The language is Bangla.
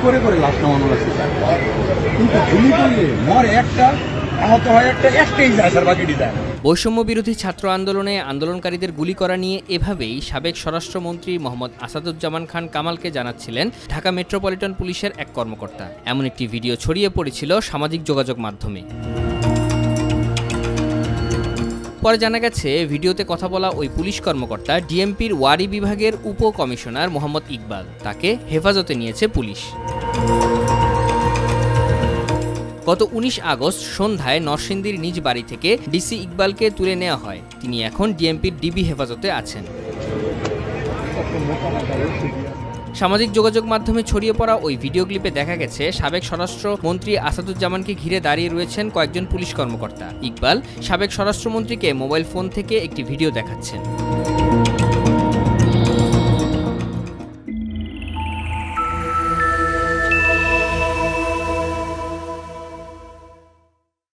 করে করে লাশ নামানো লাগছে, কিন্তু গুলি করলে মরে একটা, আহত হয় একটা, একটাই যায় স্যার, বাকিটি যায়। বৈষম্য বিরোধী ছাত্র আন্দোলনে আন্দোলনকারীদের গুলি করা নিয়ে এভাবেই সাবেক স্বরাষ্ট্রমন্ত্রী মোহাম্মদ আসাদুজ্জামান খান কামালকে জানাচ্ছিলেন ঢাকা মেট্রোপলিটন পুলিশের এক কর্মকর্তা। এমন একটি ভিডিও ছড়িয়ে পড়েছিল সামাজিক যোগাযোগ মাধ্যমে। পরে জানা গেছে, ভিডিওতে কথা বলা ওই পুলিশ কর্মকর্তা ডিএমপির ওয়ারি বিভাগের উপ কমিশনার মোহাম্মদ ইকবাল। তাকে হেফাজতে নিয়েছে পুলিশ। গত 19 আগস্ট সন্ধ্যায় নরসিংদীর নিজ বাড়ি থেকে ডিসি ইকবালকে তুলে নেওয়া হয়। তিনি এখন ডিএমপির ডিবি হেফাজতে আছেন। সামাজিক যোগাযোগ মাধ্যমে ছড়িয়ে পড়া ওই ভিডিও ক্লিপে দেখা গেছে, সাবেক স্বরাষ্ট্রমন্ত্রী আসাদুজ্জামানকে ঘিরে দাঁড়িয়ে রয়েছেন কয়েকজন পুলিশ কর্মকর্তা। ইকবাল সাবেক স্বরাষ্ট্রমন্ত্রীকে মোবাইল ফোন থেকে একটি ভিডিও দেখাচ্ছেন।